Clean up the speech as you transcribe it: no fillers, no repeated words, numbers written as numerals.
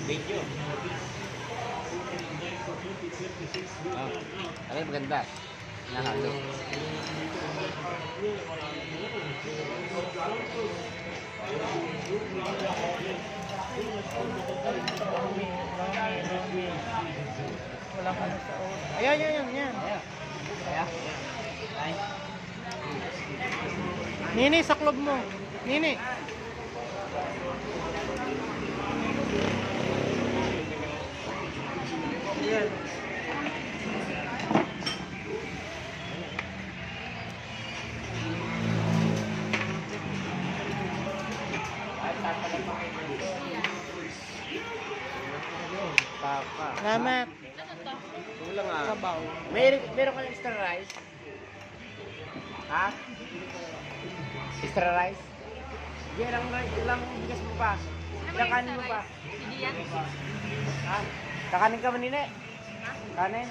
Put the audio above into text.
Video. Oh, ano maganda? Nahalo. Wala ka na sa oras. Ayan. Kaya? Ay. Nini, sa club mo. Nini. Ayan. Papa. Salamat. Kulang ah. Sabaw. Meron ka ng extra rice? Ha? Extra rice? Hindi, ilang bigas mo pa? Ilang kanin mo pa? Hindi yan. Ha? Kakanin ka ba nila? Kanin?